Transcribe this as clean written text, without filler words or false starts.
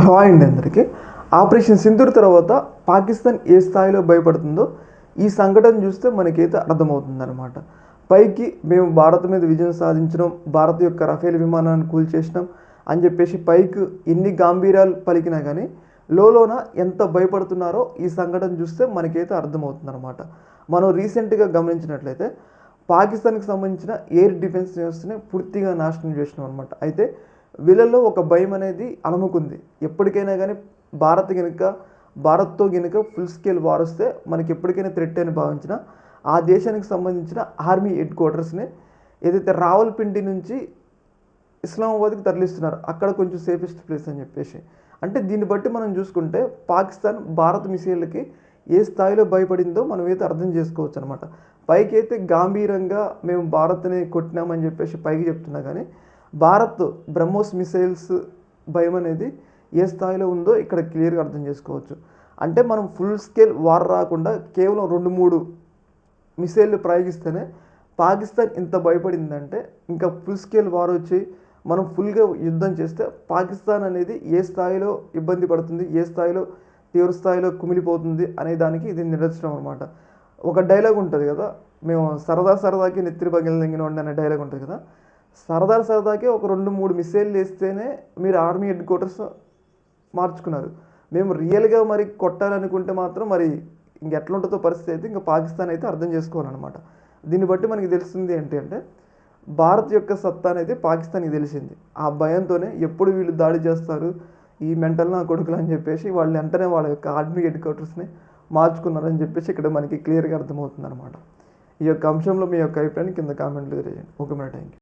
Hi అండి అందరికీ. Operation Sindoor తర్వాత పాకిస్తాన్ ఏ స్థాయిలో భయపడుతుందో ఈ సంఘటన చూస్తే మనకైతే అర్థమవుతుందన్నమాట. పైకి మేము భారత్ మీద విజయం సాధించడం, భారత్ యొక్క రఫేల్ విమానాన్ని కూల్చేసినాం అని చెప్పేసి పైకి ఎన్ని గాంభీర్యాలు పలికినా కానీ లోన ఎంత భయపడుతున్నారో ఈ సంఘటన చూస్తే మనకైతే అర్థమవుతుందన్నమాట. మనం రీసెంట్గా గమనించినట్లయితే పాకిస్తాన్కి సంబంధించిన ఎయిర్ డిఫెన్స్ వ్యవస్థని పూర్తిగా నాశనం చేసినాం అనమాట. అయితే వీళ్ళల్లో ఒక భయం అనేది అలముకుంది. ఎప్పటికైనా కానీ భారత్తో గనుక ఫుల్ స్కేల్ వార్ వస్తే మనకి ఎప్పటికైనా థ్రెట్ అని భావించిన ఆ దేశానికి సంబంధించిన ఆర్మీ హెడ్ క్వార్టర్స్ని ఏదైతే రావల్పిండి నుంచి ఇస్లామాబాద్కి తరలిస్తున్నారు, అక్కడ కొంచెం సేఫెస్ట్ ప్లేస్ అని చెప్పేసి. అంటే దీన్ని బట్టి మనం చూసుకుంటే పాకిస్తాన్ భారత్ మిసైళ్ళకి ఏ స్థాయిలో భయపడిందో మనం అయితే అర్థం చేసుకోవచ్చు అనమాట. పైకి అయితే గాంభీరంగా మేము భారత్ని కొట్టినామని చెప్పేసి పైకి చెప్తున్నా కానీ భారత్ బ్రహ్మోస్ మిసైల్స్ భయం అనేది ఏ స్థాయిలో ఉందో ఇక్కడ క్లియర్గా అర్థం చేసుకోవచ్చు. అంటే మనం ఫుల్ స్కేల్ వార్ రాకుండా కేవలం 2-3 మిసైళ్ళు ప్రయోగిస్తేనే పాకిస్తాన్ ఇంత భయపడిందంటే ఇంకా ఫుల్ స్కేల్ వార్ వచ్చి మనం ఫుల్గా యుద్ధం చేస్తే పాకిస్తాన్ అనేది ఏ స్థాయిలో ఇబ్బంది పడుతుంది, ఏ స్థాయిలో తీవ్ర స్థాయిలో కుమిలిపోతుంది అనే దానికి ఇది నిదర్శనం అనమాట. ఒక డైలాగ్ ఉంటుంది కదా, మేము సరదాకి నెత్తిరి పగిలింగినోండి అనే డైలాగ్ ఉంటుంది కదా. సరదాకే ఒక 2-3 మిసైళ్ళు వేస్తేనే మీరు ఆర్మీ హెడ్ క్వార్టర్స్ మార్చుకున్నారు. మేము రియల్గా మరి కొట్టాలనుకుంటే మాత్రం మరి ఇంకెట్లుంటుందో పరిస్థితి అయితే ఇంకా పాకిస్తాన్ అయితే అర్థం చేసుకోవాలన్నమాట. దీన్ని బట్టి మనకి తెలిసింది ఏంటి అంటే భారత్ యొక్క సత్తా అనేది పాకిస్తాన్కి తెలిసింది. ఆ భయంతోనే ఎప్పుడు వీళ్ళు దాడి చేస్తారు ఈ మెంటల్ నా కొడుకులు అని చెప్పేసి వాళ్ళు వెంటనే వాళ్ళ యొక్క ఆర్మీ హెడ్ క్వార్టర్స్ని మార్చుకున్నారని చెప్పేసి ఇక్కడ మనకి క్లియర్గా అర్థమవుతుంది అనమాట. ఈ యొక్క అంశంలో మీ యొక్క అభిప్రాయాన్ని కింద కామెంట్లు తెలియజేయండి. Okay madam, thank you.